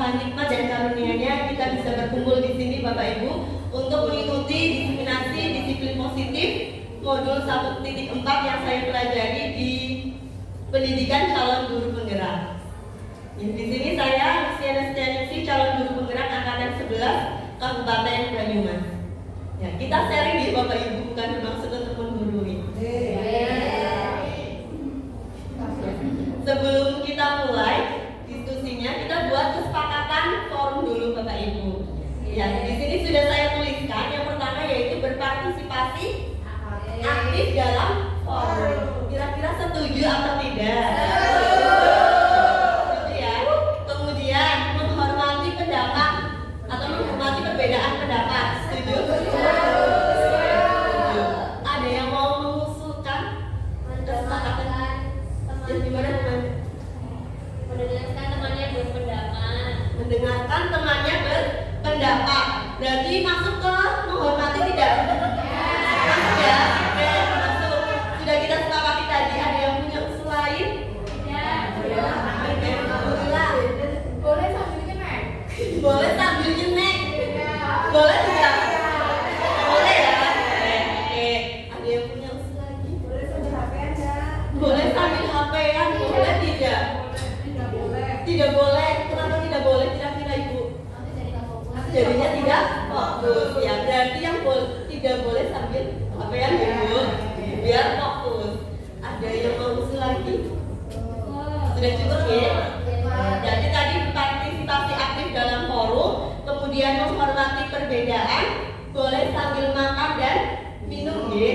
Tuhan hikmat dan karunia-Nya kita bisa berkumpul di sini Bapak Ibu untuk mengikuti diseminasi disiplin positif modul 1.4 yang saya pelajari di pendidikan calon guru penggerak. Di sini saya Luciana Setianingsih, calon guru penggerak angkatan 11 Kabupaten Banyumas. Ya, kita sharing di Bapak Ibu, bukan bermaksud untuk menggurui. Sebelum kita mulai diskusinya, kita buat kesepakatan forum dulu Bapak Ibu. Ya, di sini sudah saya tuliskan. Yang pertama yaitu berpartisipasi aktif dalam forum. Kira-kira setuju atau tidak? Setuju ya. Kemudian menghormati pendapat atau menghormati perbedaan pendapat. Setuju? Setuju. Ada yang mau mengusulkan kesepakatan? Ya, gimana teman? Mendengarkan temannya berpendapat. Mendengarkan temannya berpendapat. Berarti masuk ke menghormati tidak? Masuk ya? Oke, masuk. Sudah kita sepakati tadi. Ada yang punya usul lain? Oke, ulang. Boleh sambil nyemek. Boleh sambil nyemek. Boleh tidak? Boleh ya? Oke. Ada yang punya usul lagi? Boleh sambil HP-an enggak? Boleh sambil HP-an? Boleh tidak? Tidak boleh. Tidak boleh. Kenapa tidak boleh? Kira-kira Ibu? Nanti jadi nggak fokus. Jadinya tidak fokus. Ya, berarti yang tidak boleh sambil HP-an ya Bu? Biar fokus. Ada yang mau usul lagi? Sudah cukup ya? Jadi tadi partisipasi aktif dalam forum, kemudian menghormati perbedaan, boleh sambil makan dan minum ya.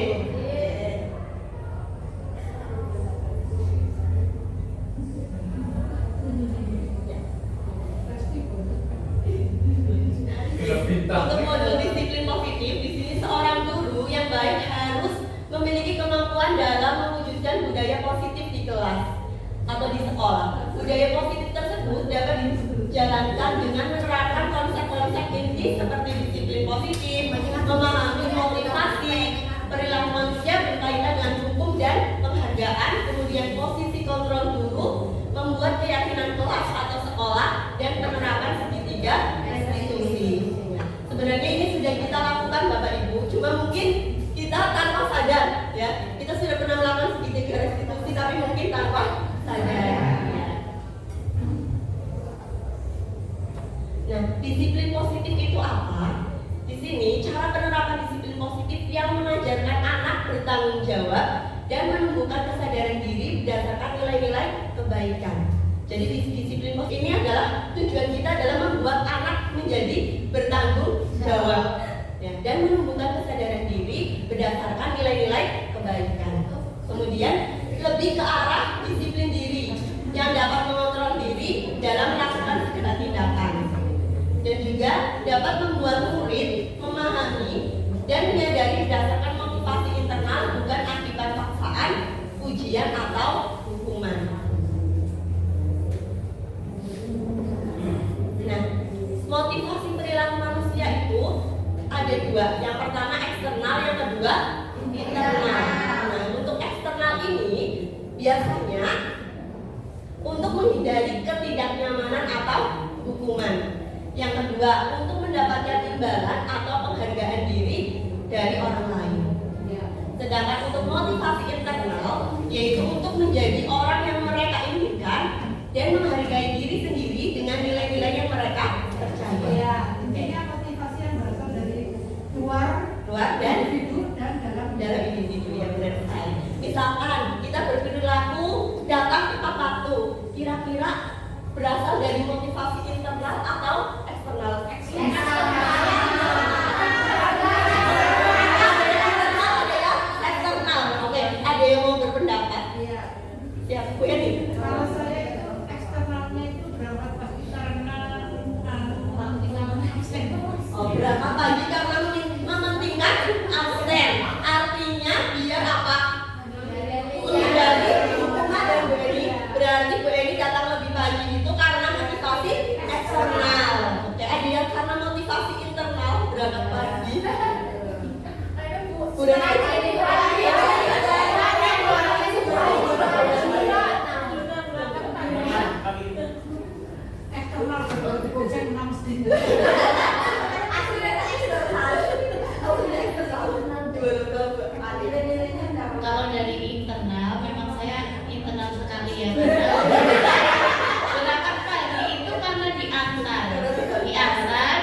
Untuk modul disiplin positif, di sini seorang guru yang baik harus memiliki kemampuan dalam mewujudkan budaya positif di kelas atau di sekolah. Budaya positif tersebut dapat dijalankan dengan menerapkan konsep-konsep inti seperti disiplin positif, memahami motivasi, perilaku manusia berkaitan dengan hukum dan penghargaan, kemudian posisi kontrol guru, membuat keyakinan kelas atau sekolah, dan penerapan segitiga restitusi. Sebenarnya ini sudah kita lakukan Bapak Ibu, cuma mungkin kita tanpa sadar ya. Kita sudah pernah melakukan segitiga restitusi tapi mungkin tanpa sadar. Nah, disiplin positif itu apa? Di sini cara penerapan disiplin positif yang mengajarkan anak bertanggung jawab dan menumbuhkan kesadaran diri berdasarkan nilai-nilai kebaikan. Jadi disiplin positif ini adalah tujuan kita adalah membuat anak menjadi bertanggung jawab ya, dan menumbuhkan kesadaran diri berdasarkan nilai-nilai kebaikan. Kemudian lebih ke arah disiplin diri yang dapat mengontrol diri dalam melakukan segala tindakan, dan juga dapat membuat murid memahami dan menyadari berdasarkan motivasi internal, bukan akibat paksaan, ujian atau hukuman. Nah, motivasi perilaku manusia itu ada dua. Yang pertama eksternal, yang kedua internal. Nah, untuk eksternal ini biasanya untuk menghindari ketidaknyamanan atau hukuman. Yang kedua, untuk mendapatkan imbalan atau penghargaan diri dari orang lain. Sedangkan untuk motivasi internal, yaitu untuk menjadi orang yang mereka inginkan dan menghargai diri sendiri dengan nilai-nilai yang mereka percaya. Ya, intinya motivasi yang berasal dari luar dan individu dan dalam individu yang benar sekali. Misalkan kita berperilaku datang tepat waktu, kira-kira berasal dari motivasi internal atau eksternal? Eksternal. Oke, ada yang mau berpendapat? Iya. Siap, Bu Yani. Kalau saya itu eksternalnya itu berangkat pagi karena absen. Oh, berangkat pagi karena mementingkan absen. Artinya biar apa? Menghindari hukuman dan Bu Eni. Berarti Bu Eni datang lebih pagi itu karena motivasi eksternal. Oke, ada yang karena motivasi Kalau dari internal, memang saya internal sekali ya. Berangkat pagi itu karena diantar,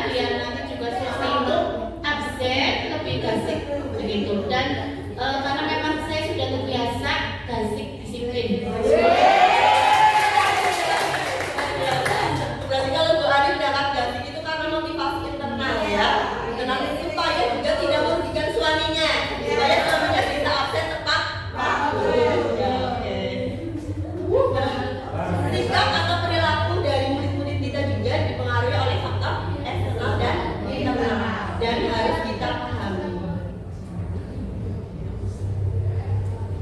dia nanti juga siswa itu absen lebih gasik begitu. Dan karena memang saya sudah terbiasa gasik disiplin. Berarti kalau Bu Ari berangkat gasik itu karena motivasi internal ya. Internal itu supaya juga tidak merugikan suaminya, supaya suaminya bisa absen tepat waktu. Ya, oke. Nah, sikap atau perilaku dari murid-murid kita juga dipengaruhi oleh faktor eksternal dan internal dan harus kita pahami.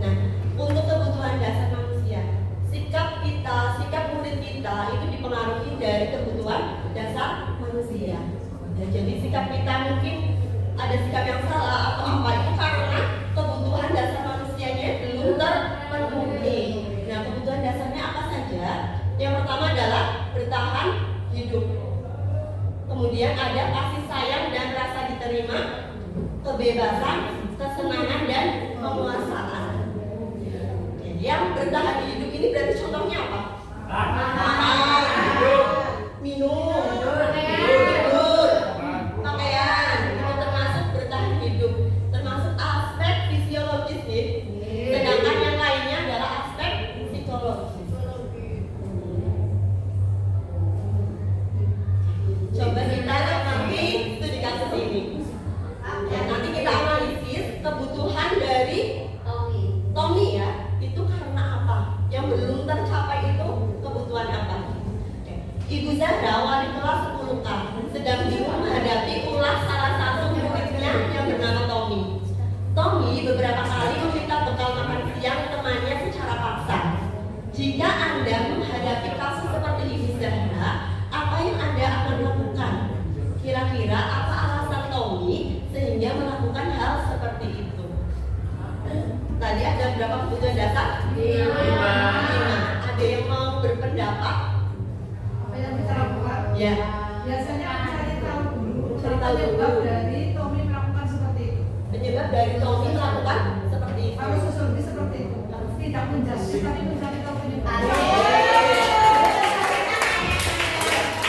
Nah, untuk kebutuhan dasar manusia, sikap murid kita itu dipengaruhi dari kebutuhan dasar manusia. Ya, jadi sikap kita mungkin ada sikap yang salah atau apa itu karena kebutuhan dasar manusianya belum terpenuhi. Nah, kebutuhan dasarnya apa saja? Yang pertama adalah bertahan hidup. Kemudian ada kasih sayang dan rasa diterima, kebebasan, kesenangan dan penguasaan. Yang bertahan hidup ini berarti contohnya apa? Makan, minum, tidur, pakaian, itu termasuk bertahan hidup, termasuk aspek fisiologis nih. Sedangkan yang lainnya adalah aspek psikologis. Coba kita nanti studi kasus ini. Ya, nanti kita analisis kebutuhan dari Tommy ya. Itu karena apa? Yang belum tercapai itu kebutuhan apa? Ibu Zahra, wali kelas 10K, sedang bingung menghadapi ulah salah satu muridnya yang bernama Tommy. Tommy beberapa kali meminta bekal makan siang temannya secara paksa. Jika Anda menghadapi kasus seperti Ibu Zahra, apa yang Anda akan lakukan? Kira-kira apa alasan Tommy sehingga melakukan hal seperti itu? Tadi ada berapa kebutuhan dasar? 5. Ada yang mau berpendapat? Apa yang kita lakukan? Ya. Biasanya cari tahu dulu Cari tahu penyebab dulu. dari Tommy melakukan seperti itu. Penyebab dari Tommy melakukan seperti itu. Harus sosiologis seperti itu. Tidak menjudge, tapi mencari tahu penyebab.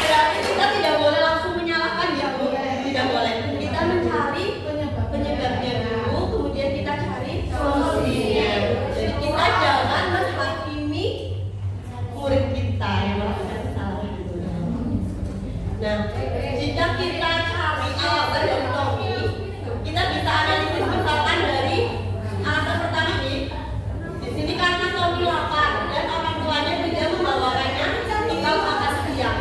Berarti kita tidak boleh langsung menyalahkan ya Bu. Tidak boleh. Kita mencari penyebabnya dulu, kemudian kita cari solusinya. Jadi kita jangan menghakimi murid kita yang melakukan kesalahan. Nah, jika kita cari alasan dari Tommy, kita bisa analisis misalkan dari alasan pertama nih. Di sini karena Tommy lapar dan orang tuanya tidak membawakannya bekal makan siang.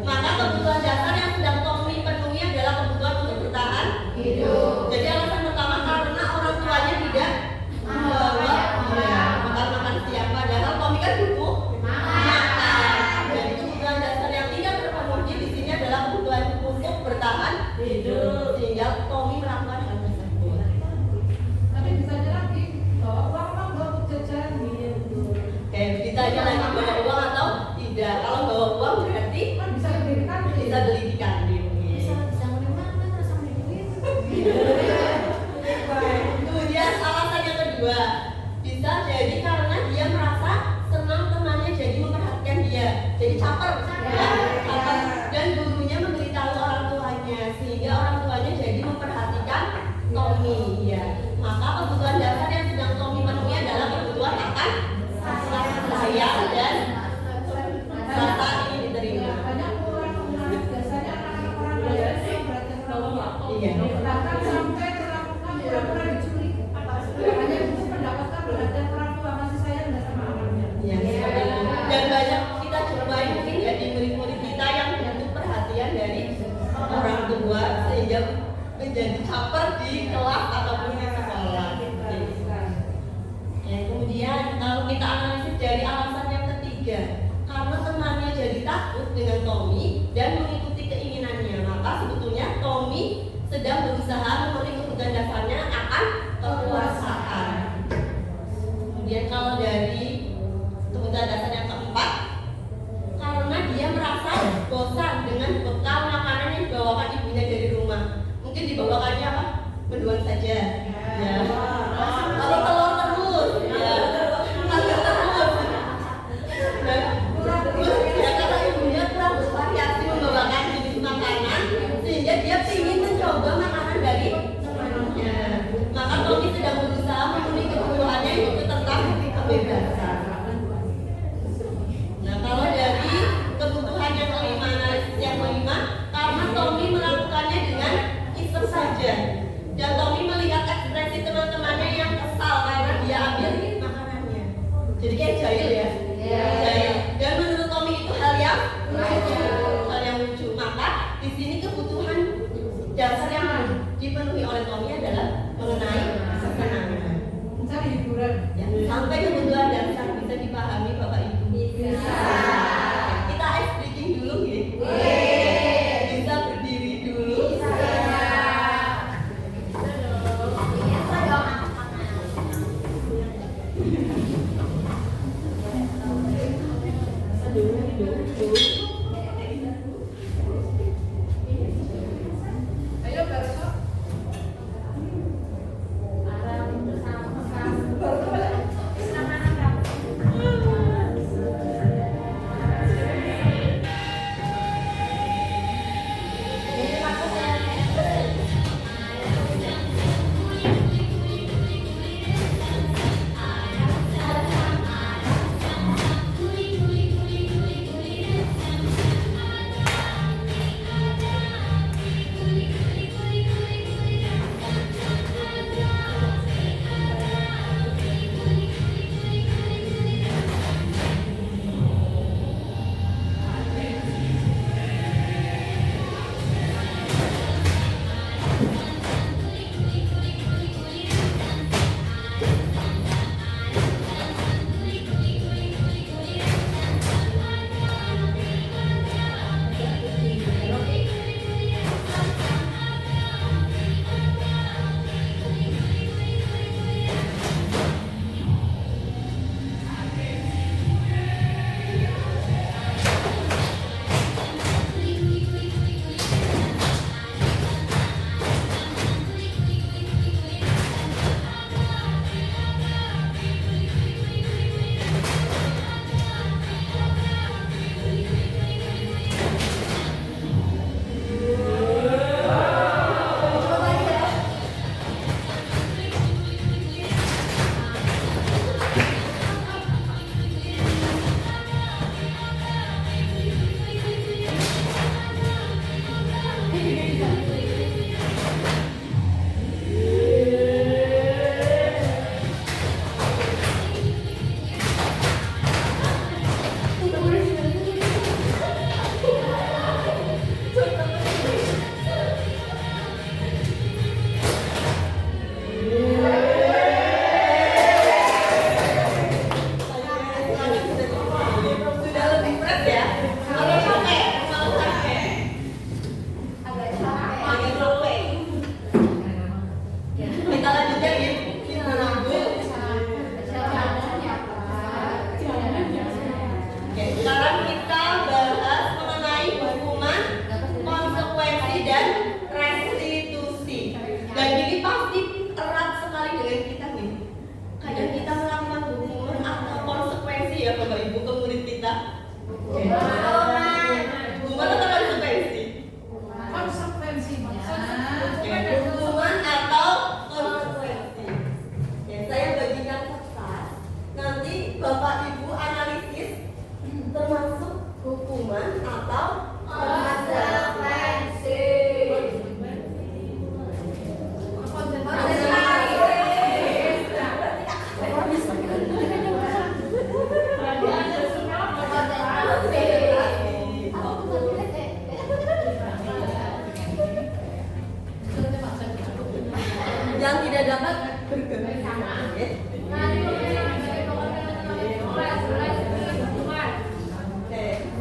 Maka kebutuhan dasar yang sedang Tommy penuhi adalah kebutuhan untuk bertahan hidup. Jadi alasan pertama karena orang tuanya tidak membawa bekal makan siang. Padahal Tommy kan butuh makan. Jadi kebutuhan dasar yang tidak terpenuhi di sini adalah kebutuhan untuk bertahan hidup. Sehingga Tommy melakukan hal tersebut. Tapi bisa aja lagi bawa uang buat jajan gitu. Oke, ditanya lagi bawa uang atau tidak. Kalau bawa uang berarti Kan bisa diberikan bisa beli di kantin. Kemudian alasan yang kedua, bisa jadi karena dia merasa senang temannya jadi memperhatikan dia, jadi caper, ya, caper. Dan gurunya memberitahu orang tuanya, sehingga orang tuanya jadi memperhatikan Tommy. Ya, maka kebutuhan dasar yang sedang Tommy penuhi adalah kebutuhan akan sayang dan rasa ingin diterima. banyak orang biasanya anak-anak orang kaya itu belajar orang tua. Iya. Bahkan sampai melakukan pura-pura diculik. Hanya untuk mendapatkan perhatian orang tua masih sayang nggak sama anaknya. Ya, seperti itu. Dan banyak kita jumpai mungkin ya di murid-murid kita yang butuh perhatian dari orang tua sehingga menjadi caper di kelas ataupun di sekolah. Ya, kemudian kalau kita analisis dari alasan yang ketiga, karena temannya jadi takut dengan Tommy dan mengikuti keinginannya, maka sebetulnya Tommy sedang berusaha memenuhi kebutuhan dasarnya akan kekuasaan. Kemudian kalau dari kebutuhan dasar yang keempat, karena dia merasa bosan dengan bekal Ayo besok. Sudah lebih berat ya? Agak capek, malah capek. Agak capek. Kita lanjutkan ya. Oke, sekarang kita bahas mengenai hukuman, konsekuensi dan restitusi. Dan ini pasti erat sekali dengan kita nih. Kadang kita melakukan hukuman atau konsekuensi ya Bapak Ibu ke murid kita. Hukuman atau konsekuensi? Konsekuensinya. Hukuman atau konsekuensi. Ya, saya bagikan kertas. Nanti Bapak Ibu analisis termasuk hukuman atau konsekuensi. Yang tidak dapat bergerak. Oke,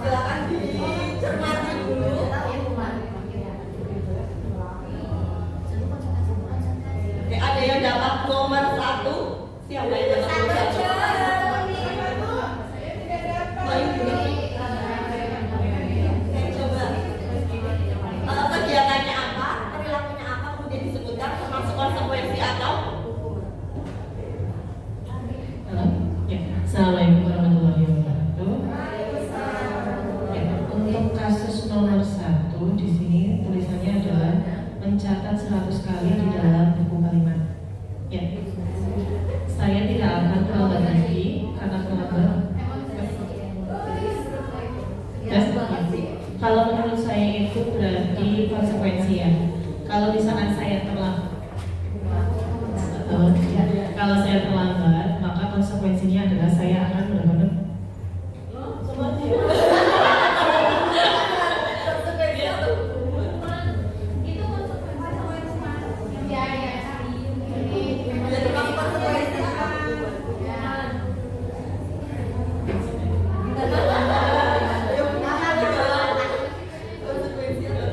silakan dicermati dulu. Oke, ada yang dapat nomor 1. Siapa yang dapat nomor 1? Coba. Kegiatannya apa? Perilakunya apa? Kemudian disebutkan termasuk konsekuensi atau hukuman. Halo, ya. Assalamualaikum warahmatullahi wabarakatuh. Ya, untuk kasus nomor 1 di sini tulisannya adalah mencatat 100 kali di dalam buku kalimat. Ya, saya tidak akan terlambat lagi karena terlambat. Ya, kalau menurut saya itu berarti konsekuensi ya. Kalau misalkan saya terlambat, kalau saya terlambat, maka konsekuensinya adalah saya akan benar-benar Konsekuensi atau hukuman. Jadi termasuk konsekuensi atau hukuman. Konsekuensi atau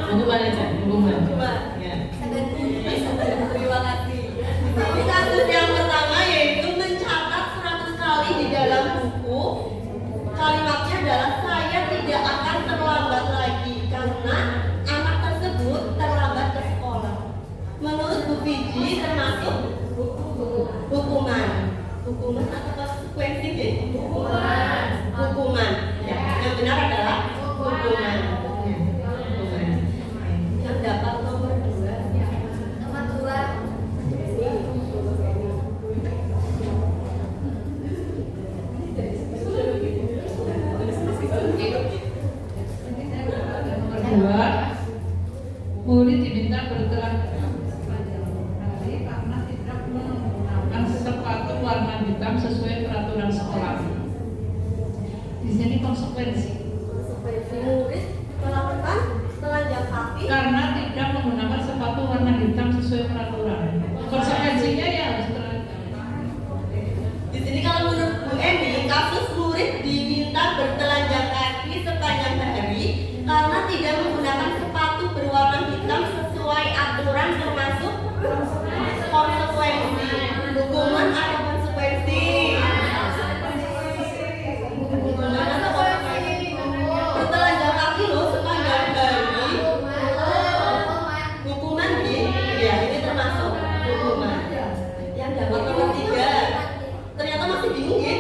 hukuman aja, hukuman. hukuman. Ya. Terima kasih. Ini kasus yang pertama yaitu mencatat 100 kali di dalam buku kalimat ini termasuk hukuman. Hukuman atau konsekuensi deh? Hukuman. Ya, yang benar adalah hukuman. Ya, hukuman. Yang dapat nomor 2. Nomor 2. Kedua, murid diminta berteladan sepanjang hari karena tidak menggunakan sepatu warna hitam sesuai peraturan sekolah. Di sini konsekuensi Murid melakukan telanjang kaki karena tidak menggunakan sepatu warna hitam sesuai peraturan. Konsekuensinya ya harus telanjang. Di sini kalau menurut Bu Eni, kasus murid diminta bertelanjang kaki sepanjang hari karena tidak menggunakan sepatu berwarna hitam sesuai aturan termasuk konsekuensi. Hukuman atau konsekuensi? Hukuman atau konsekuensi? Bertelanjang kaki loh sepanjang hari. Hukuman nih, ya ini termasuk hukuman. Yang dapat nomor 3. Ternyata masih bingung ya?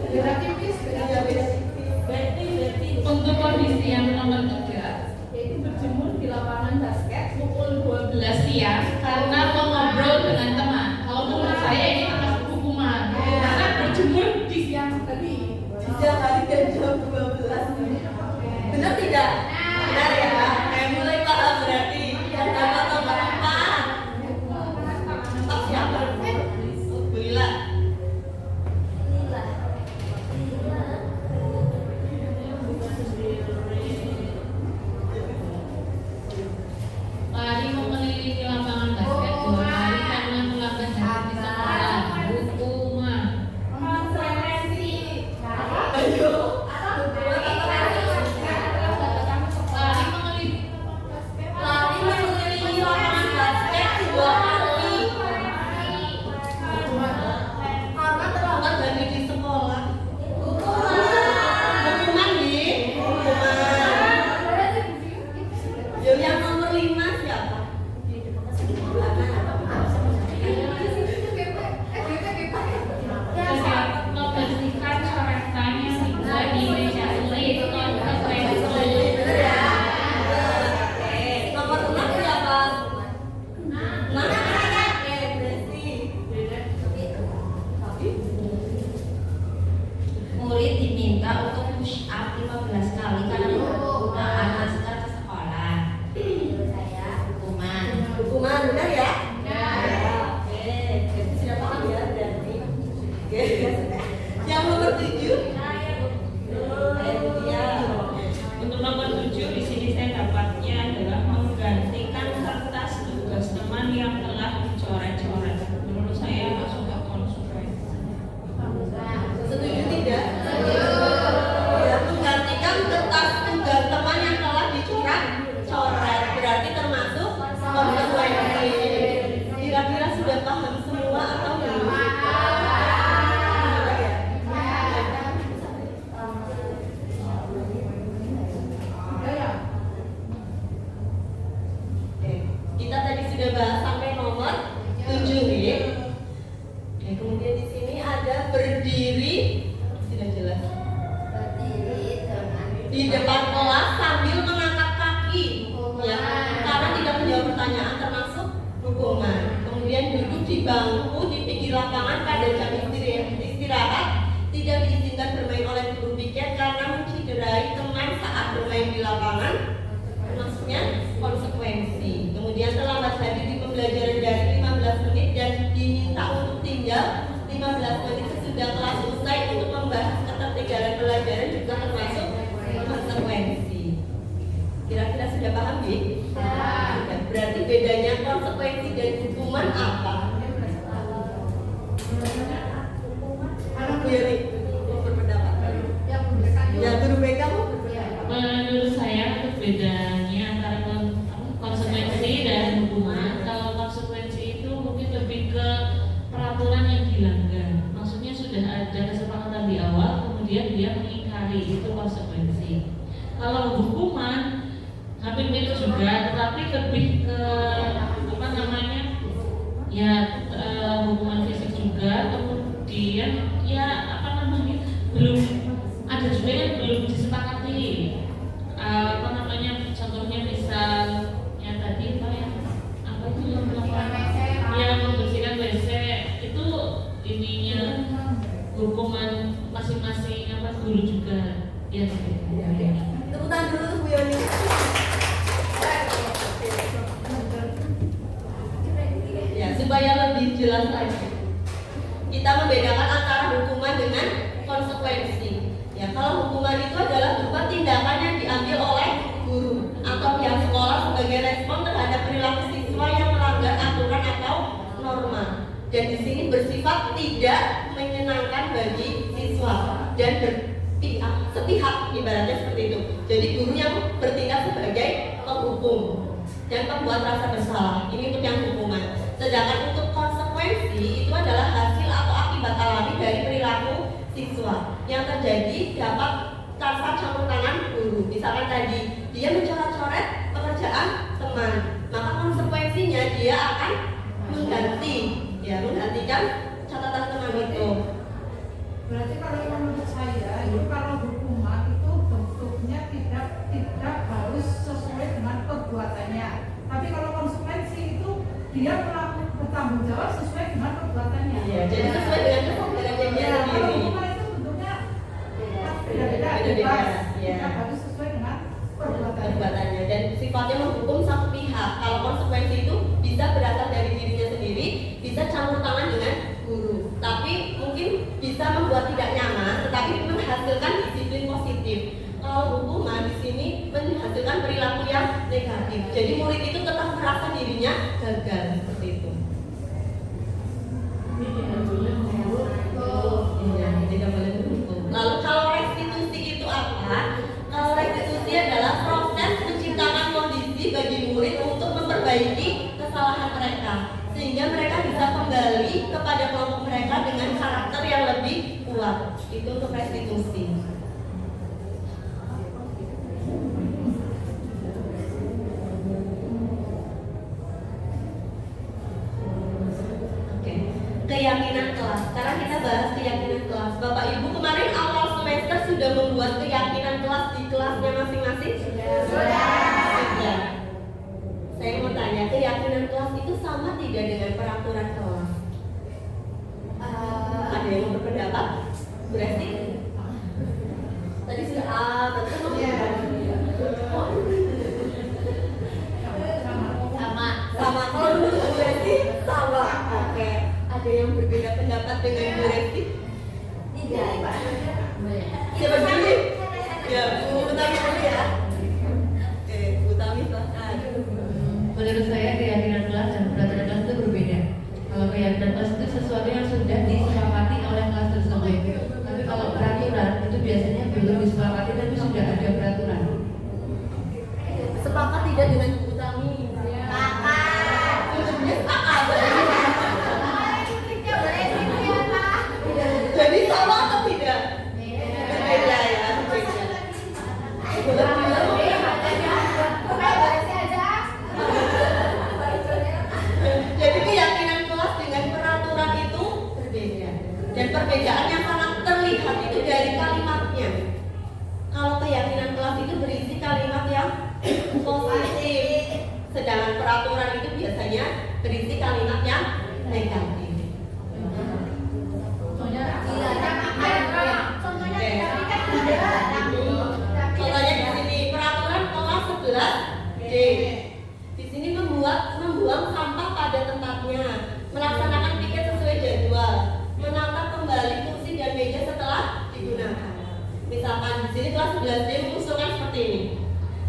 Beda tipis, beda tipis. Untuk kondisi yang nomor 3, yaitu berjemur di lapangan basket pukul 12 siang karena mengobrol dengan teman. Kalau menurut saya ini termasuk hukuman karena berjemur di siang tadi. Siang hari dan jam 12. Benar tidak? Benar ya? Mulai paham berarti. Yang dapat nomor 4. Empat siapa? Bu Lila. Lari mengelilingi lapangan basket 2 kali karena melanggar jam di sekolah. Hukuman. Ayo. Lari mengelilingi Lari mengelilingi lapangan basket 2 kali karena terlambat dari di sekolah. Hukuman nih. Hukuman. Yang nomor 5 siapa? membersihkan coretan yang dibuat di meja tulis. Konsekuensi. Nomor 6 siapa? 6. Oke, berarti. Murid diminta untuk push up 15 kali karena menggunakan masker ke sekolah. Hukuman. Hukuman benar ya? Oke, jadi sudah paham ya berarti. Oke. Yang nomor 7. Untuk nomor 7 di sini saya dapatnya adalah menggantikan kertas tugas teman yang telah dicoret-coret. Menurut saya masuk ke konsekuensi. Setuju tidak? Ya, menggantikan kertas tugas teman yang telah dicoret berarti termasuk konsekuensi. Kira-kira sudah paham semua atau belum? Oke, kita tadi sudah bahas sampai nomor 7 ya. Oke, kemudian di sini ada berdiri, sudah jelas. Di depan kelas sambil mengangkat kaki, ya, karena tidak menjawab pertanyaan termasuk hukuman. Kemudian duduk di bangku di pinggir lapangan pada jam istirahat, tidak diizinkan bermain oleh guru piket karena mencederai teman saat bermain di lapangan, maksudnya konsekuensi. Kemudian terlambat hadir di pembelajaran dari 15 menit dan diminta untuk tinggal 15 menit sesudah kelas usai untuk membahas ketertinggalan pelajaran juga termasuk konsekuensi. Kira-kira sudah paham ya? Sudah. Berarti bedanya konsekuensi dan hukuman apa? Mana Bu Yani? Mau berpendapat? Ya, guru BK mau berpendapat. Menurut saya untuk bedanya antara konsekuensi dan hukuman, kalau konsekuensi itu mungkin lebih ke peraturan yang dilanggar. Maksudnya sudah ada kesepakatan di awal, kemudian dia mengingkari, itu konsekuensi. Kalau hukuman hampir mirip juga, tetapi lebih ke apa namanya ya hubungan fisik juga. Kemudian ya apa namanya belum ada juga yang belum disepakati, apa namanya contohnya misal yang tadi apa itu yang membersihkan WC itu ininya hukuman masing-masing apa guru juga ya. Tepuk tangan dulu untuk Bu Yoni. Ya, supaya lebih jelas lagi, kita membedakan antara hukuman dengan konsekuensi. Ya, kalau hukuman itu adalah berupa tindakan yang diambil oleh guru atau pihak sekolah sebagai respon terhadap perilaku siswa yang melanggar aturan atau norma. Dan di sini bersifat tidak menyenangkan bagi siswa dan sepihak, ibaratnya seperti itu. Jadi guru yang bertindak sebagai penghukum dan pembuat rasa bersalah. Ini untuk yang hukuman. Sedangkan untuk konsekuensi itu adalah hasil atau akibat alami dari perilaku siswa yang terjadi dapat tanpa campur tangan guru. Misalkan tadi dia mencoret-coret pekerjaan teman, maka konsekuensinya dia akan menggantikan catatan teman itu. Berarti kalau menurut saya itu kalau hukuman itu bentuknya tidak harus sesuai dengan perbuatannya. Tapi kalau konsekuensi itu dia bertanggung jawab sesuai dengan perbuatannya. Iya, jadi sesuai dengan kesadarannya dia Kalau sendiri. hukuman itu bentuknya beda-beda, Beda-beda, ya. tidak harus sesuai dengan Perbuatannya dan sifatnya menghukum satu pihak. Kalau konsekuensi itu bisa berasal dari dirinya sendiri, bisa campur tangan dengan guru. Tapi mungkin bisa membuat tidak nyaman, tetapi menghasilkan disiplin positif. Kalau hukuman di sini menghasilkan perilaku yang negatif. Jadi murid itu tetap merasa dirinya gagal seperti itu. Iya, tidak boleh menghukum. Lalu kalau restitusi itu apa? Kalau restitusi adalah proses menciptakan kondisi bagi murid untuk memperbaiki kesalahan mereka, sehingga mereka bisa kembali kepada kelompok mereka dengan karakter yang lebih kuat. Itu untuk restitusi. Oke, keyakinan kelas. Sekarang kita bahas keyakinan kelas. Bapak Ibu kemarin awal semester sudah membuat keyakinan kelas di kelasnya masing-masing? Sudah. Saya mau tanya, keyakinan kelas itu sama tidak dengan peraturan kelas? Ada yang mau berpendapat? Bu Resti? Tadi sudah berarti kan mau Sama. sama. Kalau menurut Bu Resti sama. Oke. Ada yang berbeda pendapat dengan Bu Resti? Tidak. Siapa dulu? Ya, Bu Tami dulu ya. Oke, Bu Tami silahkan. Menurut saya keyakinan kelas dan peraturan kelas itu berbeda. Kalau keyakinan kelas itu sesuatu yang sudah disepakati oleh kelas tersebut. Tapi kalau peraturan itu biasanya belum disepakati tapi sudah ada peraturan. Sepakat tidak dengan Bu Tami? Jadi sama atau tidak? Berbeda ya, berbeda. Jadi keyakinan kelas dengan peraturan itu berbeda. Dan perbedaan yang sangat terlihat itu dari kalimatnya. Kalau keyakinan kelas itu berisi kalimat yang positif, sedangkan peraturan itu biasanya berisi kalimat yang negatif. Contohnya di sini peraturan kelas 11D. Di sini membuang sampah pada tempatnya, melaksanakan piket sesuai jadwal, menata kembali kursi dan meja setelah digunakan. Misalkan di sini kelas 11D mengusulkan seperti ini.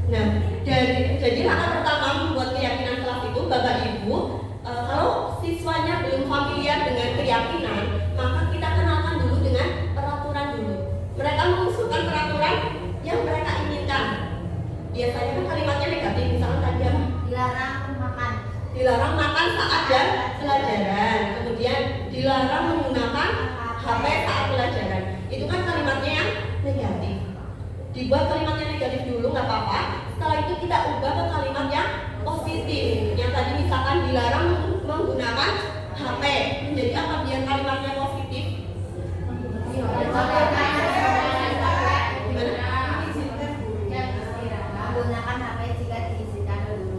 Nah, jadi langkah pertama membuat keyakinan kelas itu, Bapak Ibu, kalau siswanya belum familiar dengan keyakinan, maka kita kenalkan dulu dengan peraturan dulu. Mereka mengusulkan peraturan yang mereka inginkan. Biasanya kan kalimatnya negatif, misalkan tadi apa? Dilarang makan saat jam pelajaran, kemudian dilarang menggunakan HP saat pelajaran. Itu kan kalimatnya yang negatif. Dibuat kalimatnya negatif dulu, nggak apa-apa. setelah itu kita ubah ke kalimat yang positif. Yang tadi misalkan dilarang menggunakan HP, menjadi apa biar kalimatnya positif?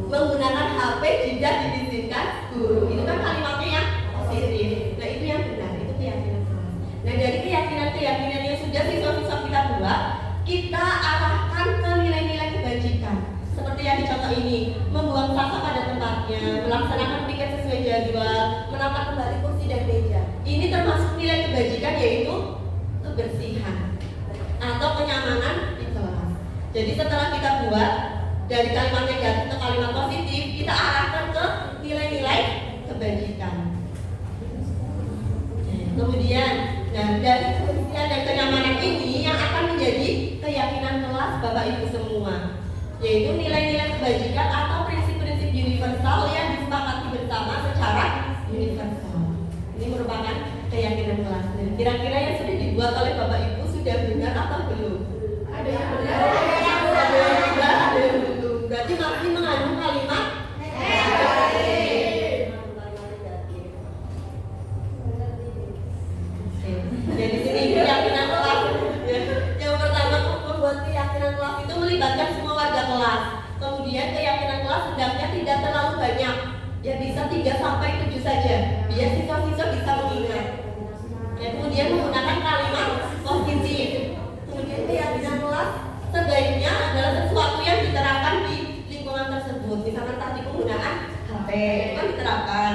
Menggunakan HP jika diizinkan guru. Itu kan kalimatnya yang positif. Nah itu yang benar, itu keyakinan kelas. Nah dari keyakinan yang sudah siswa-siswa kita buat, kita arahkan ke nilai-nilai kebajikan. Seperti yang dicontoh ini, membuang sampah pada tempatnya, melaksanakan piket sesuai jadwal, menata kembali kursi dan meja. Ini termasuk nilai kebajikan, yaitu kebersihan atau kenyamanan di kelas. Jadi setelah kita buat dari kalimat negatif ke kalimat positif, kita arahkan ke nilai-nilai kebajikan. Kemudian, nah dari kebersihan dan kenyamanan ini yang akan menjadi keyakinan kelas Bapak Ibu semua, yaitu nilai-nilai kebajikan atau prinsip-prinsip universal yang disepakati bersama secara universal. Ini merupakan keyakinan kelas. Dan kira-kira yang sudah dibuat oleh Bapak Ibu sudah benar atau belum? Ada yang benar. Ada yang benar, ada yang belum. Berarti masih mengandung kalimat negatif. Jadi sini keyakinan kelas. Yang pertama, membuat keyakinan kelas itu melibatkan semua warga kelas. Kemudian keyakinan kelas hendaknya tidak terlalu banyak. Ya bisa 3 sampai 7 saja. Biar siswa-siswa bisa mengingat. Ya, kemudian menggunakan kalimat positif. Kemudian keyakinan kelas sebaiknya adalah sesuatu yang diterapkan di lingkungan tersebut. Misalkan tadi penggunaan HP kan diterapkan.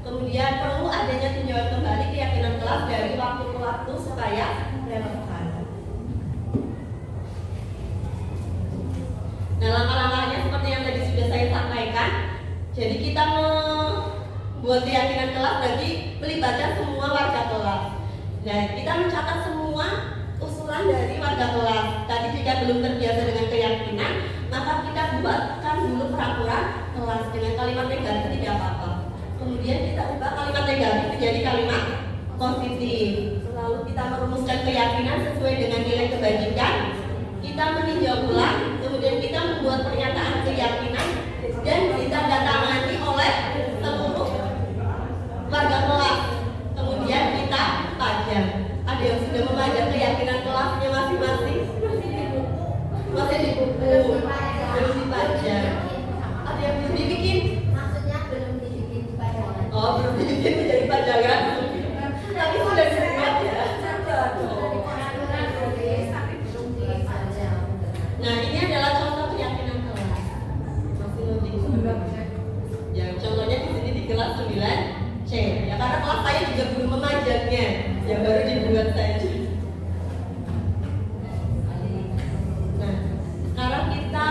Kemudian perlu adanya tinjauan kembali keyakinan kelas dari waktu ke waktu supaya relevan. Nah, langkah-langkahnya seperti yang tadi sudah saya sampaikan. Jadi kita membuat keyakinan kelas berarti melibatkan semua warga kelas. Nah, kita mencatat semua usulan dari warga kelas. Tadi jika belum terbiasa dengan keyakinan, maka kita buatkan dulu peraturan kelas dengan kalimat negatif tidak apa-apa. Kemudian kita ubah kalimat negatif menjadi kalimat positif. Lalu kita merumuskan keyakinan sesuai dengan nilai kebajikan. Kita meninjau ulang, kemudian kita membuat pernyataan keyakinan dan ditandatangani oleh seluruh warga kelas. Kemudian kita pajang. Ada yang sudah memajang keyakinan kelasnya masing-masing? Masih di buku, belum dipajang. Ada yang belum dibikin? Oh, belum dibikin menjadi pajangan. Tapi sudah dibuat ya. Nah, ini adalah contoh keyakinan kelas. Masih loading. Ya, contohnya di sini di kelas 9C. Ya, karena kelas saya juga belum memajangnya. Ya, baru dibuat saja. Nah, sekarang kita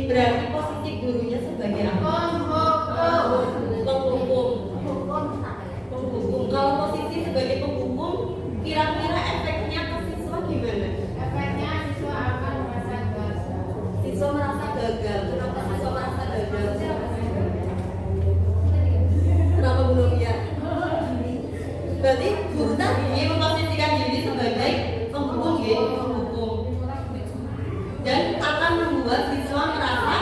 berarti posisi gurunya sebagai apa? Penghukum. Kalau posisi sebagai penghukum, kira-kira efeknya ke siswa gimana? Siswa merasa gagal. Kenapa siswa merasa gagal? Kenapa Bu Novia? Berarti guru tadi memposisikan diri sebagai penghukum, dan akan membuat siswa merasa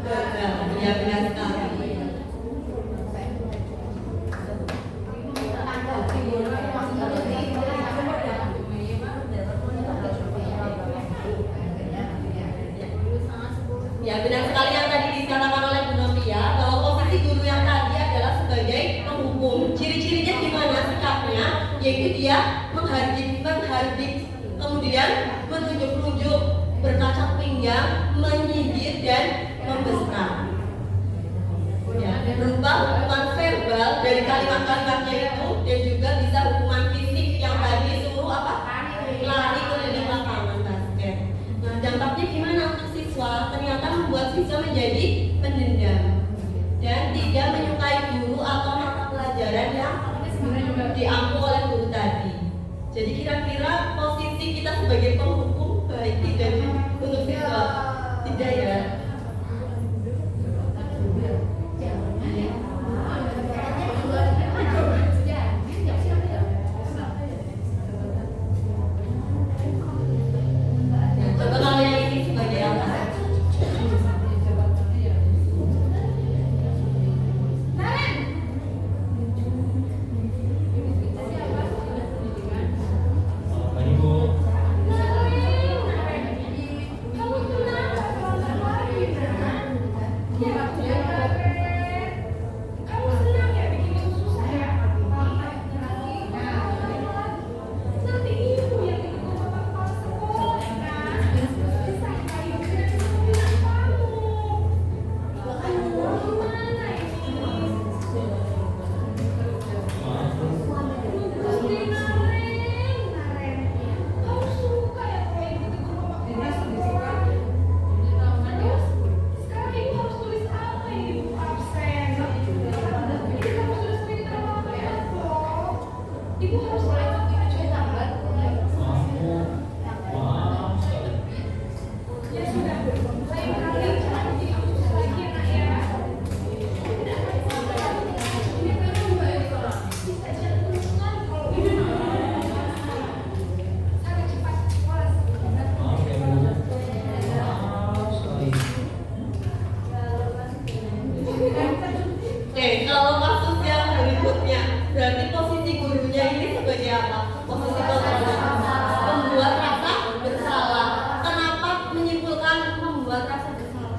gagal. Ya, benar sekali. Ya, benar sekali yang tadi dikatakan oleh Bu Novia bahwa posisi guru yang tadi adalah sebagai penghukum. Ciri-cirinya gimana sikapnya? Yaitu dia menghardik, kemudian menunjuk-nunjuk, berkacak pinggang, menyindir dan membesar. Ya, berupa hukuman verbal dari kalimat-kalimatnya itu, dan juga bisa hukuman fisik yang tadi suruh apa? Lari keliling lapangan basket. Nah, dampaknya gimana untuk siswa? Ternyata membuat siswa menjadi pendendam dan tidak menyukai guru atau mata pelajaran yang diampu oleh guru tadi. Jadi kira-kira posisi kita sebagai penghukum baik tidak untuk siswa? Tidak ya? Coba kalian ini sebagai apa? Oke, kalau kasus yang berikutnya, berarti posisi gurunya ini sebagai apa? Posisi membuat rasa bersalah. Kenapa menyimpulkan membuat rasa bersalah?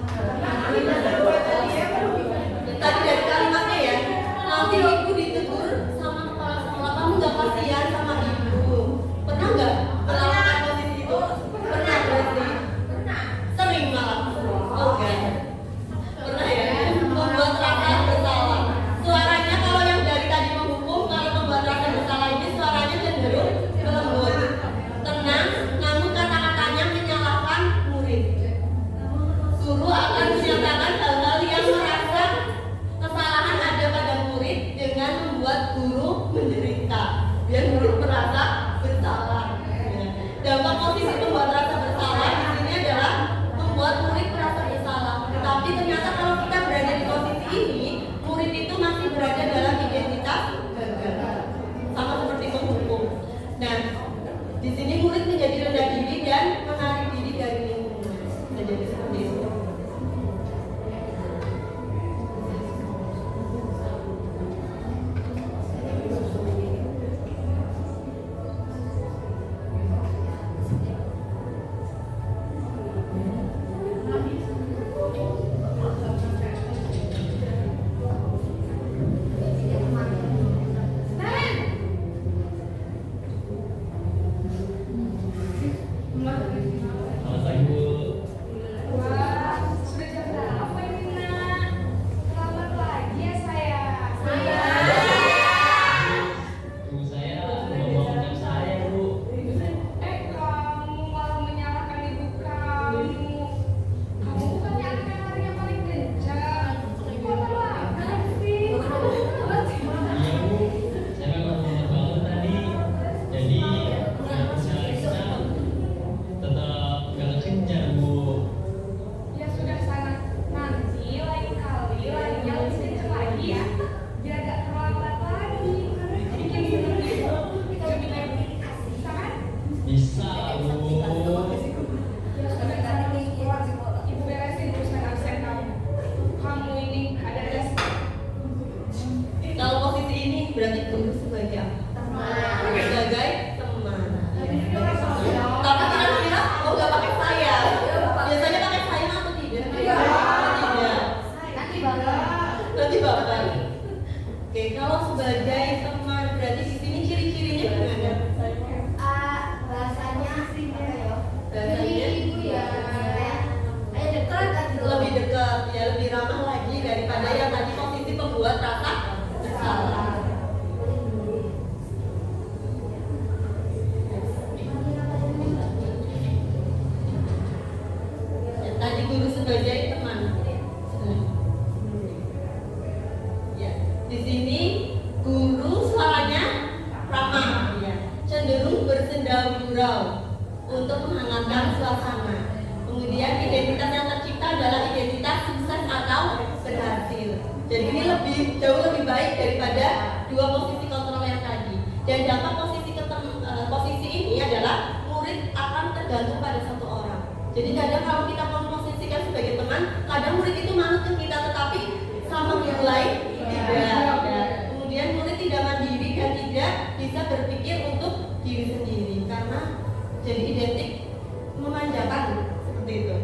Tadi dari kalimatnya ya, nanti ibu ditegur sama kepala sekolah, kamu gak kasihan sama ibu. Pernah nggak melakukan posisi itu? Pernah berarti? Sering malah. Oke. Pernah ya? Membuat rasa bersalah. Suaranya kalau yang dari tadi menghukum, kalau membuat rasa bersalah ini suaranya cenderung lembut, tenang, namun kata-katanya menyalahkan murid. Guru akan menyatakan hal-hal yang merasa kesalahan ada pada murid dengan membuat guru menderita, biar murid merasa bersalah. Dampak posisi membuat rasa bersalah di sini adalah membuat murid merasa bersalah. Tetapi ternyata kalau kita berada di posisi ini, murid itu masih berada dalam identitas gagal, sama seperti penghukum. Dan di sini murid menjadi rendah diri dan menarik diri dari lingkungan. Menjadi seperti itu. Selamat pagi Bu. lebih dekat, ya lebih ramah lagi daripada yang tadi posisi pembuat rasa bersalah. Ya, tadi guru sebagai teman. Ya, di sini guru suaranya ramah, ya, cenderung bersenda gurau untuk menghangatkan suasana. Kemudian identitas yang tercipta adalah identitas sukses atau berhasil. Jadi ini jauh lebih baik daripada dua posisi kontrol yang tadi. Dan dampak posisi ini adalah murid akan tergantung pada satu orang. Jadi kadang kalau kita memposisikan sebagai teman, kadang murid itu manut ke kita, tetapi sama guru lain tidak. Kemudian murid tidak mandiri dan tidak bisa berpikir untuk diri sendiri karena jadi identik memanjakan seperti itu.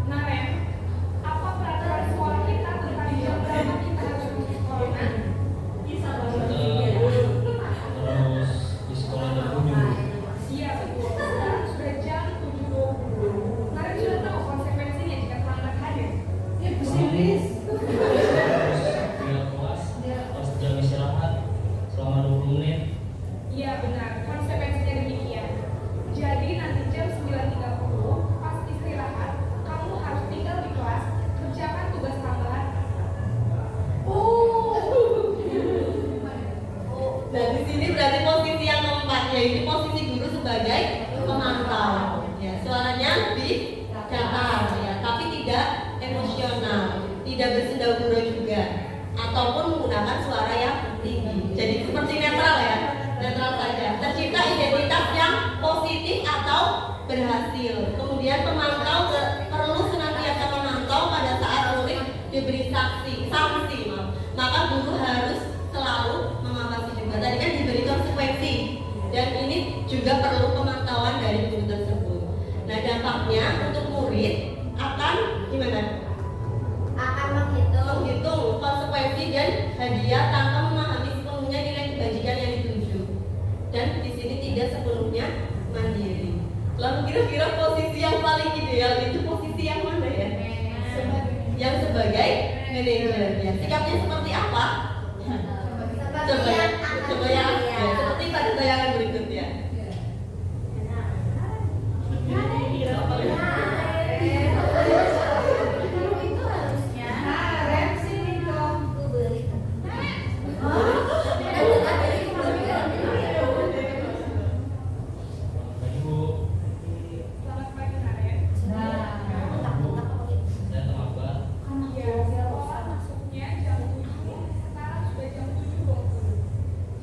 Naren, apa peraturan sekolah kita tentang jam berapa kita harus masuk sekolah? Terus di sekolah ada kunjung. Iya betul. Sekarang sudah jam 7.20. Naren sudah tahu konsekuensinya jika terlambat hadir. Ya pesimis. Terus pihak kelas pas jam istirahat selama 20 menit. Iya benar, konsekuensinya demikian. Jadi nanti jam 9.30 pas istirahat, kamu harus tinggal di kelas, kerjakan tugas tambahan. Nah di sini berarti posisi yang keempat, yaitu posisi guru sebagai pemantau. Ya, suaranya lebih datar, ya, tapi tidak emosional, tidak bersenda-gurau juga, ataupun menggunakan suara yang tinggi. Jadi seperti netral ya, netral saja. Tercipta identitas yang positif atau berhasil. Kemudian pemantau perlu senantiasa memantau pada saat murid diberi sanksi, maka guru harus selalu mengawasi juga. Tadi kan diberi konsekuensi, dan ini juga perlu pemantauan dari guru tersebut. Nah dampaknya untuk murid akan gimana? Akan Menghitung konsekuensi dan hadiah tanpa memahami sepenuhnya nilai kebajikan yang dituju. Dan di sini tidak sepenuhnya mandiri. Lalu kira-kira posisi yang paling ideal itu posisi yang mana ya? Yang sebagai manajer. Ya, sikapnya seperti apa? Coba ya, seperti pada tayangan berikut ya. Naren sini dong. Pagi Bu, Selamat pagi Naren. Nah, saya terlambat. Iya, sekolah masuknya jam 7, sekarang sudah jam 7.20.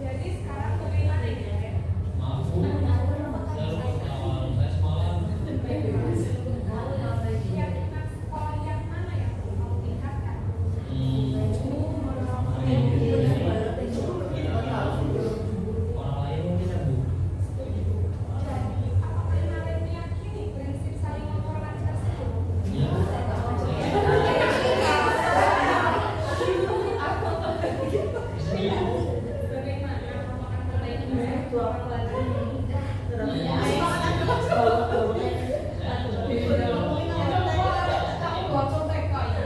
Jadi sekarang bagaimana ini Naren? Maaf Bu, saya lupa penawaran saya semalam. Keyakinan sekolah yang mana yang perlu kamu tingkatkan? Orang lain mungkin ya Bu. Jadi, apakah Naren meyakini prinsip saling menghormati tersebut? Ya, Bagaimana kamu akan memperbaiki orang lain? kamu buat contek kok ya.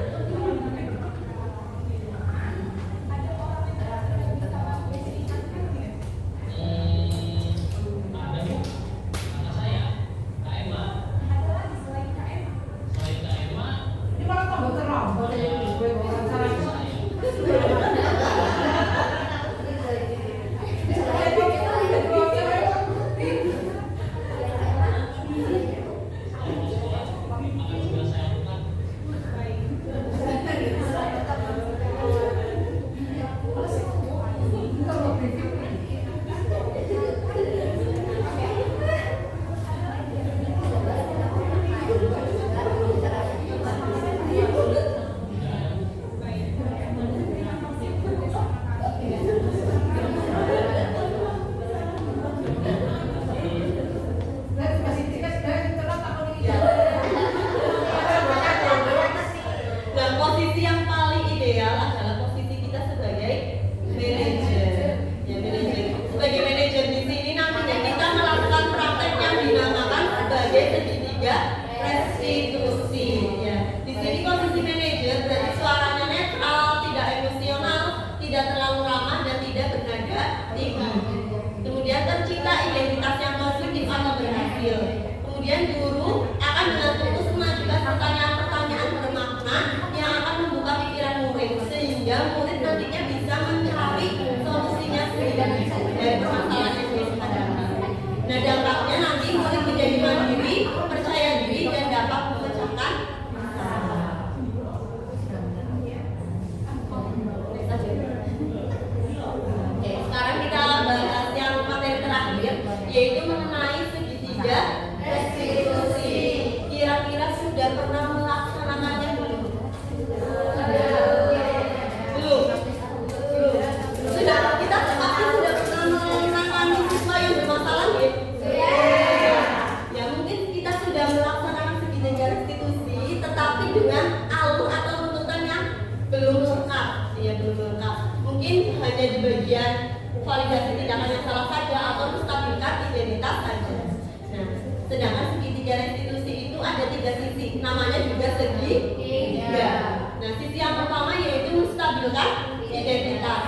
Ada orang yang tidak bisa mampu diingatkan tidak? ada Bu, kata saya, Kak Emma. Ada lagi selain KM? Selain Kak Emma, Ini malah tambah terlambat ya gue wawancara. saya. yaitu mengenai segitiga restitusi. Kira-kira sudah pernah melaksanakannya belum? Belum. Sudah, kita pasti sudah pernah menangani siswa yang bermasalah ya? Ya mungkin kita sudah melaksanakan segitiga restitusi, tetapi dengan alur atau runtutan yang belum lengkap. Ya belum lengkap. Mungkin hanya di bagian validasi tindakan yang salah saja atau menstabilkan identitas saja. Nah, sedangkan segitiga restitusi itu ada 3 sisi, namanya juga segitiga. Nah, sisi yang pertama yaitu menstabilkan identitas.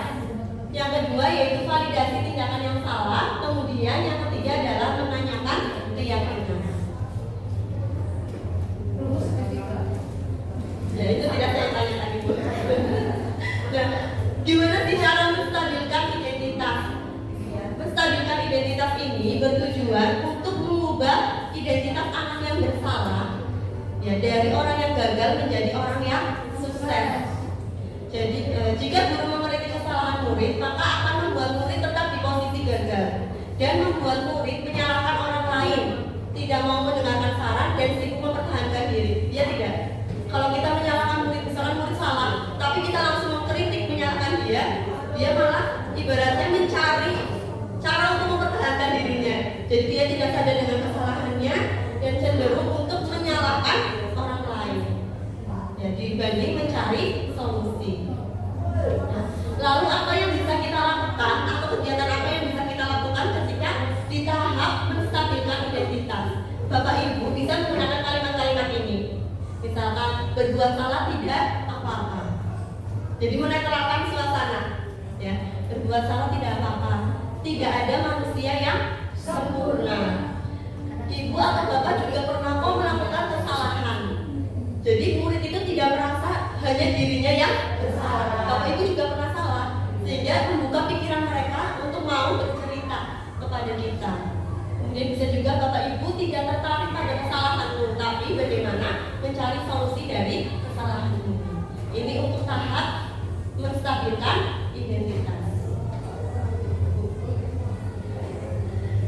Yang kedua yaitu validasi tindakan yang salah. Kemudian yang ketiga adalah menanyakan keyakinan. Rumus etika. Ya itu tidak saya tanyakan ibu. Nah, gimana sih cara menstabilkan identitas? Menstabilkan identitas ini bertujuan untuk mengubah identitas anak yang bersalah ya dari orang yang gagal menjadi orang yang sukses. Jadi jika guru mengkritik kesalahan murid, maka akan membuat murid tetap di posisi gagal dan membuat murid menyalahkan orang lain, tidak mau mendengarkan saran dan sibuk mempertahankan diri. Ya tidak. Kalau kita menyalahkan murid, misalkan murid salah, tapi kita langsung mengkritik menyalahkan dia malah ibaratnya mencari cara untuk mempertahankan dirinya. Jadi dia tidak sadar dengan kesalahannya dan cenderung untuk menyalahkan orang lain. Ya, dibanding mencari solusi. Nah, lalu apa yang bisa kita lakukan atau kegiatan apa yang bisa kita lakukan ketika di tahap menstabilkan identitas? Bapak Ibu bisa menggunakan kalimat-kalimat ini. Misalkan berbuat salah tidak apa-apa. Jadi menetralkan suasana. Ya, berbuat salah tidak apa-apa. Tidak ada manusia yang sempurna. Ibu atau bapak juga pernah kok melakukan kesalahan. Jadi murid itu tidak merasa hanya dirinya yang bersalah. Bapak ibu juga pernah salah, sehingga membuka pikiran mereka untuk mau bercerita kepada kita. Kemudian bisa juga bapak ibu tidak tertarik pada kesalahanmu, tapi bagaimana mencari solusi dari kesalahan ini. Ini untuk tahap menstabilkan identitas.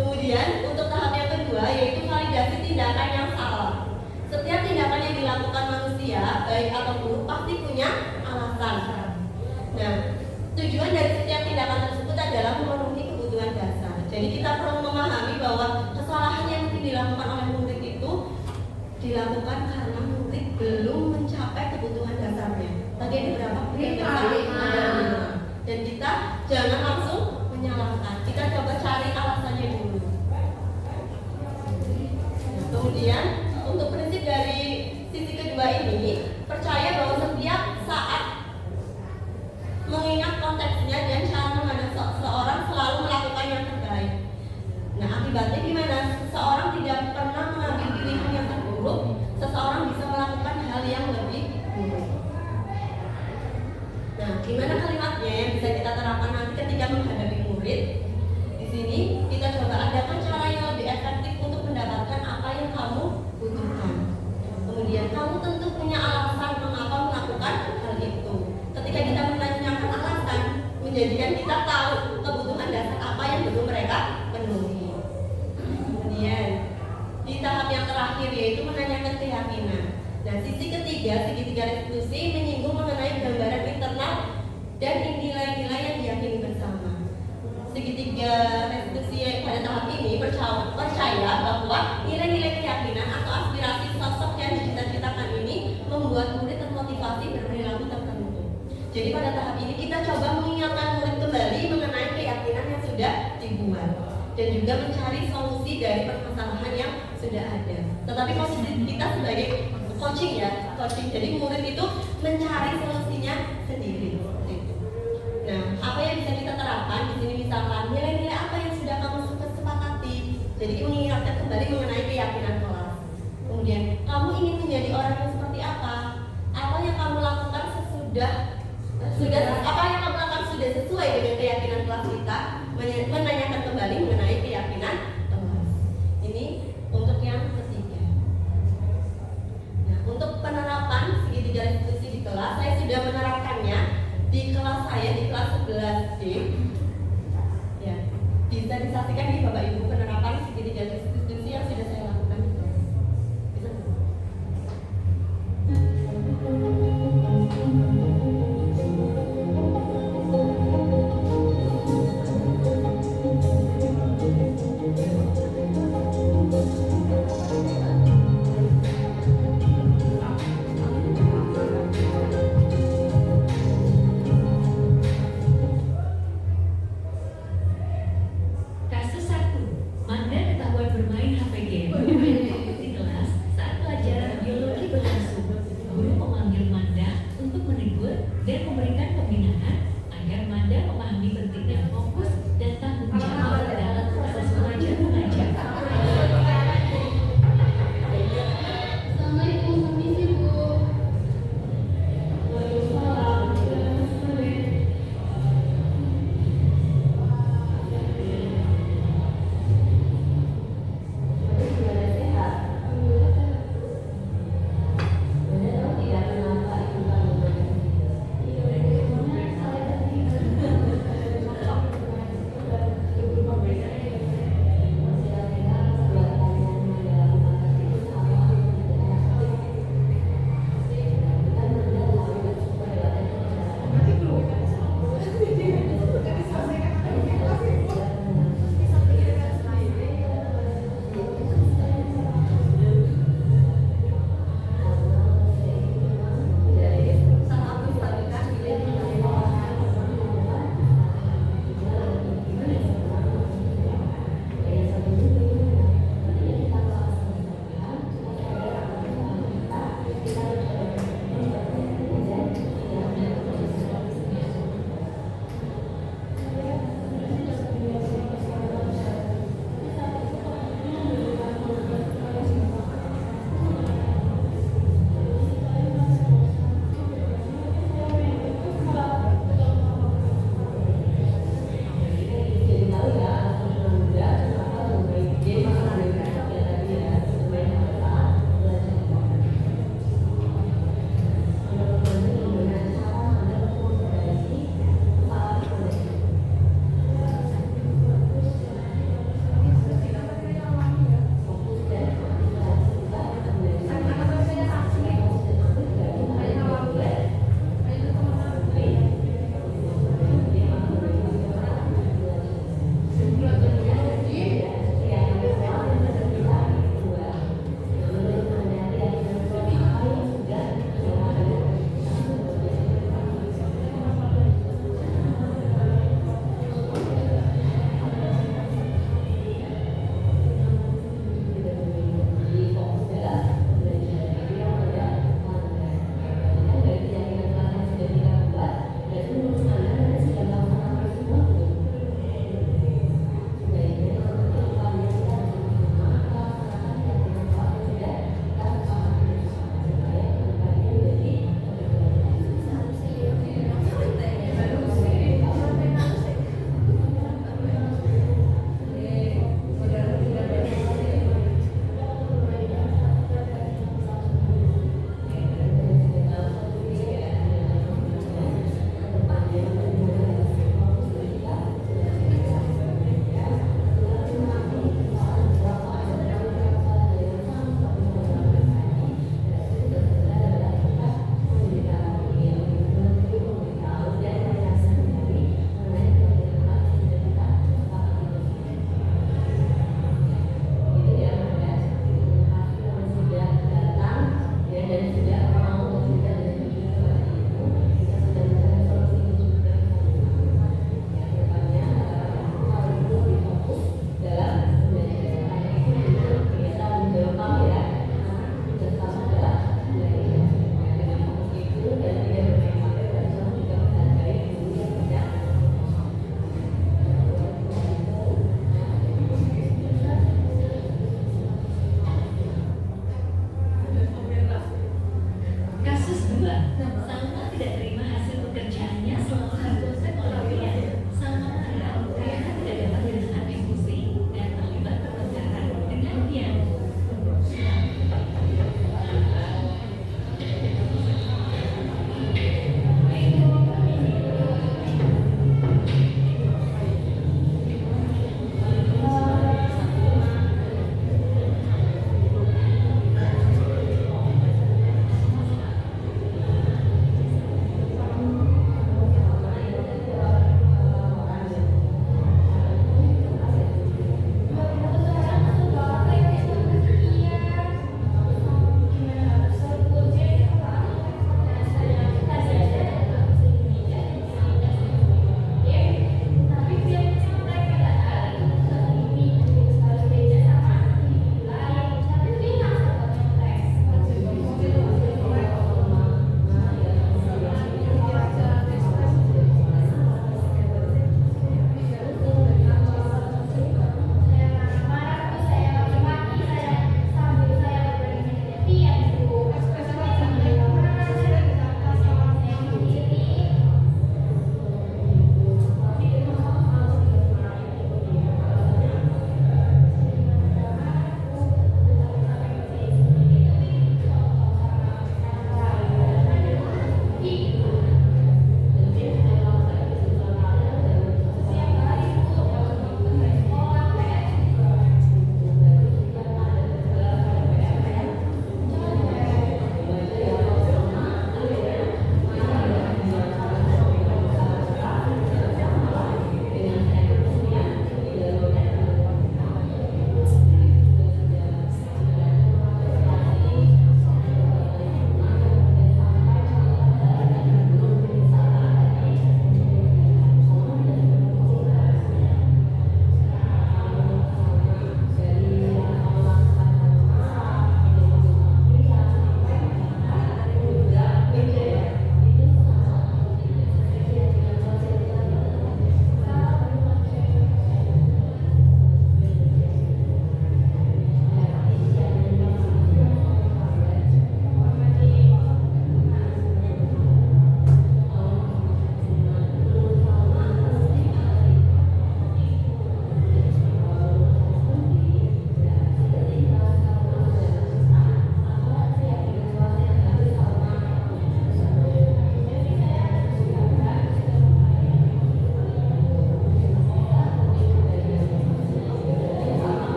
Kemudian untuk tahap yang kedua yaitu validasi tindakan yang salah. Setiap tindakan yang dilakukan manusia, baik atau buruk, pasti punya alasan. Nah, tujuan dari setiap tindakan tersebut adalah memenuhi kebutuhan dasar. Jadi kita perlu memahami bahwa kesalahan yang dilakukan oleh murid itu dilakukan karena murid belum mencapai kebutuhan dasarnya. Tadi ada berapa? 5. Dan kita jangan langsung menyalahkan. Kita coba cari alasannya dulu. Nah, kemudian untuk prinsip dari sisi kedua ini, percaya bahwa setiap saat mengingat konteksnya dan cara memandang seseorang selalu melakukan yang terbaik. Nah, akibatnya gimana? Seseorang tidak pernah mengambil pilihan yang terburuk, seseorang bisa melakukan hal yang lebih buruk. Nah, gimana kalimatnya yang bisa kita terapkan nanti ketika menghadapi murid? Di sini kita coba adakan cara yang lebih efektif untuk mendapatkan apa yang kamu butuhkan. Kemudian kamu tentu punya alasan mengapa melakukan hal itu. Ketika kita menanyakan alasan, menjadikan kita tahu kebutuhan dasar apa yang perlu mereka penuhi. Kemudian di tahap yang terakhir yaitu menanyakan keyakinan. Dan sisi ketiga, segitiga restitusi menyinggung mengenai gambaran internal dan nilai-nilai yang diyakini bersama. Segitiga restitusi pada tahap ini percaya bahwa nilai-nilai keyakinan atau aspirasi sosok yang dicita-citakan ini membuat murid termotivasi berperilaku tertentu. Jadi pada tahap ini kita coba mengingatkan murid kembali mengenai keyakinan yang sudah dibuat dan juga mencari solusi dari permasalahan yang sudah ada. Tetapi posisi kita sebagai coaching. Jadi murid itu mencari solusinya sendiri. Nah, apa yang bisa kita terapkan di sini misalkan nilai-nilai apa yang sudah kamu sepakati. Jadi mengingatkan kembali mengenai keyakinan kelas. Kemudian kamu ingin menjadi orang yang seperti apa? Apa yang kamu lakukan apa yang kamu lakukan sudah sesuai dengan keyakinan kelas kita? Menanyakan kembali mengenai keyakinan kelas. Ini untuk yang ketiga. Nah, untuk penerapan segitiga restitusi di kelas, saya sudah menerapkannya di kelas saya di kelas 11D. Ya, bisa disaksikan di Bapak Ibu penerapan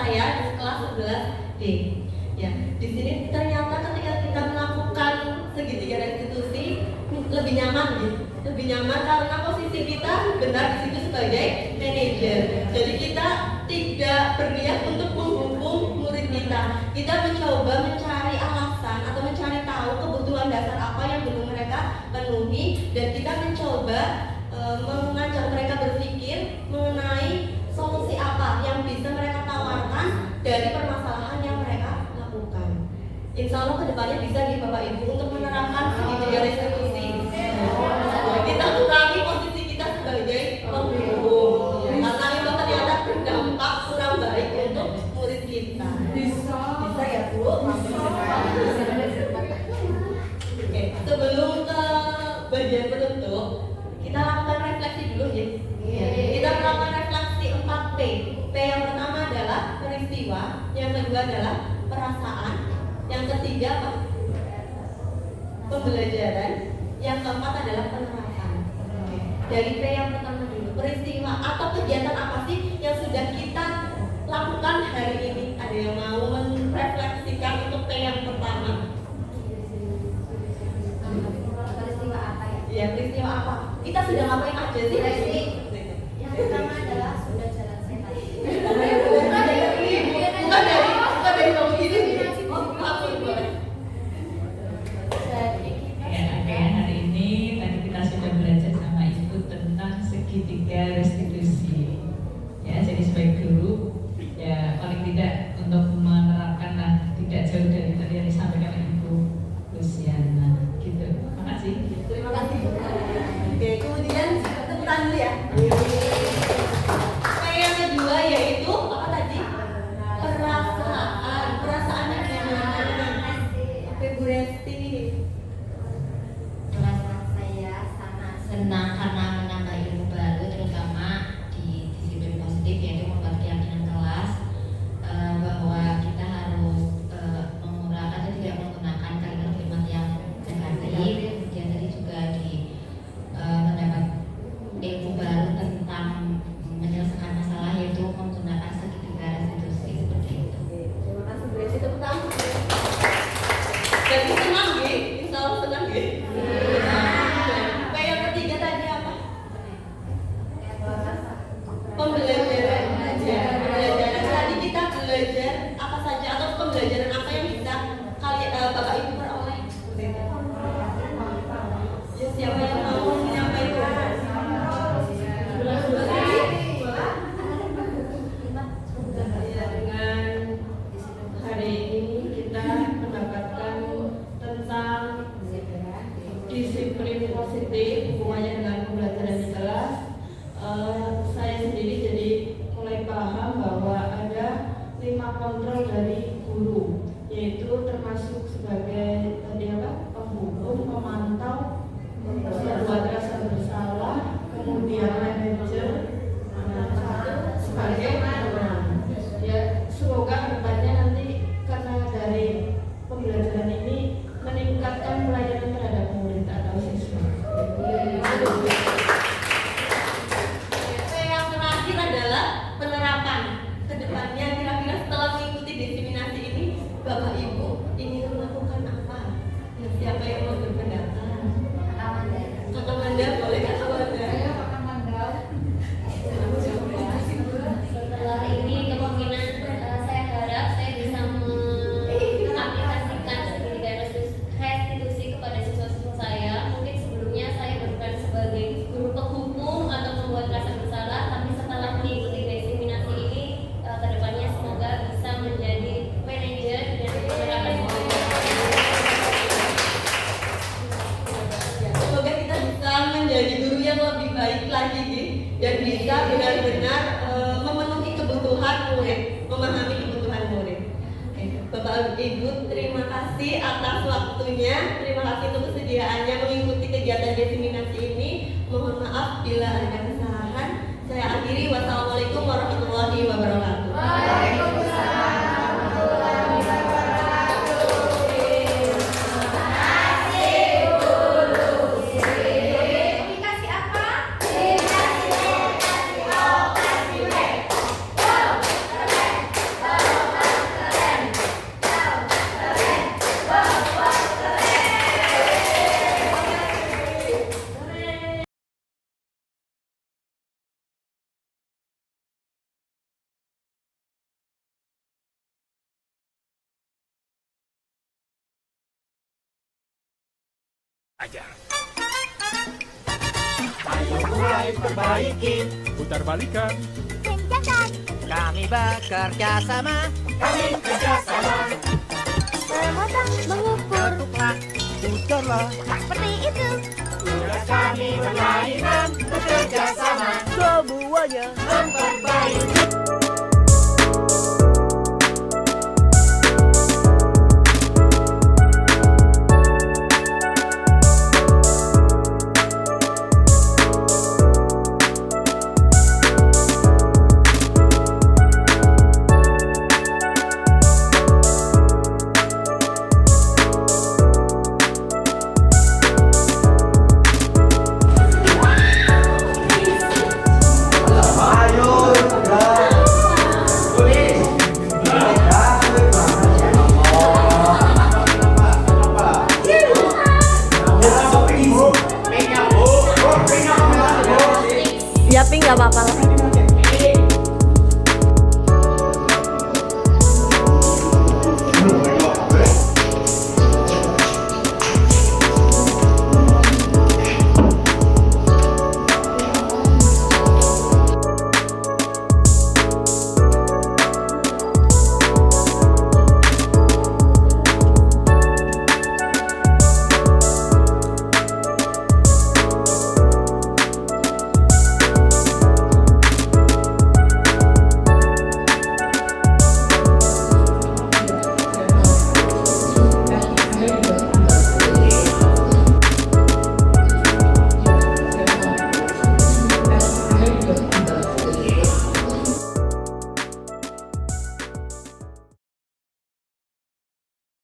saya di kelas 11D. Ya, di sini ternyata ketika kita melakukan segitiga restitusi lebih nyaman gitu. Lebih nyaman karena posisi kita benar di situ sebagai manajer. Jadi kita tidak berniat untuk menghukum murid kita. Kita mencoba mencari alasan atau mencari tahu kebutuhan dasar apa yang belum mereka penuhi, dan kita mencoba mengajak mereka berpikir mengenai solusi apa yang bisa mereka tawarkan dari permasalahan yang mereka lakukan. Insya Allah kedepannya bisa nih Bapak Ibu untuk menerapkan segitiga restitusi. Kita kurangi posisi kita sebagai penghukum, karena itu ternyata berdampak kurang baik untuk murid kita. Bisa Ya Bu? Oke, sebelum ke bagian penutup, kita lakukan refleksi dulu ya. Kita melakukan refleksi 4P. P yang pertama adalah peristiwa, yang kedua adalah perasaan, yang ketiga apa? Pembelajaran, yang keempat adalah penerapan. Dari P yang pertama dulu, peristiwa atau kegiatan apa sih yang sudah kita lakukan hari ini? Ada yang mau merefleksikan untuk P yang pertama? Peristiwa apa ya? Ya, peristiwa apa? Kita sudah ngapain aja sih? Yang pertama adalah sudah jalan sehat. Bukan dari kamu ini. Ya, hari ini tadi kita sudah belajar sama Ibu tentang segitiga restitusi. Ya, jadi sebagai guru, ya paling tidak untuk menerapkan lah, tidak jauh dari tadi yang disampaikan Ibu Luciana. Gitu. Makasih. Terima kasih. Oke, kemudian tepuk tangan dulu ya. Yang kedua yaitu apa tadi? Perasaan. Perasaannya gimana? Oke, Bu Resti. Perasaan saya sangat senang karena menambah ilmu baru, terutama di disiplin positif, yaitu membuat keyakinan kelas bahwa kita harus mengurangkan atau tidak menggunakan kalimat-kalimat yang negatif. Kemudian tadi juga mendapat ilmu baru tentang menyelesaikan masalah, yaitu menggunakan segitiga restitusi seperti itu. Terima kasih Bu Resti, tepuk tangan. Jadi senang ya? Insya Allah senang ya? Yang ketiga tadi apa? Pembelajaran. Pembelajaran. Tadi kita belajar apa saja atau pembelajaran apa yang bisa Bapak Ibu peroleh? Ya, siapa yang mau menyampaikan? Ya, dengan hari ini kita mendapatkan tentang disiplin positif hubungannya dengan pembelajaran di kelas. Saya sendiri jadi mulai paham bahwa ada 5 kontrol dari guru, yaitu termasuk sebagai tadi apa? Penghukum, pemantau, membuat rasa bersalah, kemudian manajer, sebagai penenang. Ya, semoga kedepannya nanti karena dari pembelajaran ini meningkatkan pelayanan terhadap murid atau siswa. Yang terakhir adalah penerapan. Kedepannya kira-kira setelah mengikuti diseminasi ini, Bapak Ibu ingin melakukan apa? Ya, siapa yang mau berpendapat? Kakak Manda, boleh Kakak Manda? saya akan mandal. Setelah ini kemungkinan saya harap saya bisa mengaplikasikan segitiga restitusi kepada siswa-siswa saya. Mungkin sebelumnya saya bukan sebagai guru penghukum atau membuat rasa bersalah, tapi setelah mengikuti diseminasi ini kedepannya semoga bisa menjadi manajer dan menerapkan Semoga kita bisa menjadi guru yang lebih baik lagi dan bisa benar-benar memenuhi kebutuhan murid, memahami kebutuhan murid. Bapak Ibu, terima kasih atas waktunya, terima kasih untuk kesediaannya mengikuti kegiatan diseminasi ini. Mohon maaf bila ada kesalahan. Saya akhiri, wassalamualaikum warahmatullahi wabarakatuh. aplikasi apa? aja. Ayo mulai perbaiki, putar balikan. Kencangkan. Kami bekerja sama. Kami kerja sama. Memotong, mengukur. Ketuklah, putarlah. Seperti itu. Tugas kami berlainan, bekerja sama. Semuanya memperbaiki.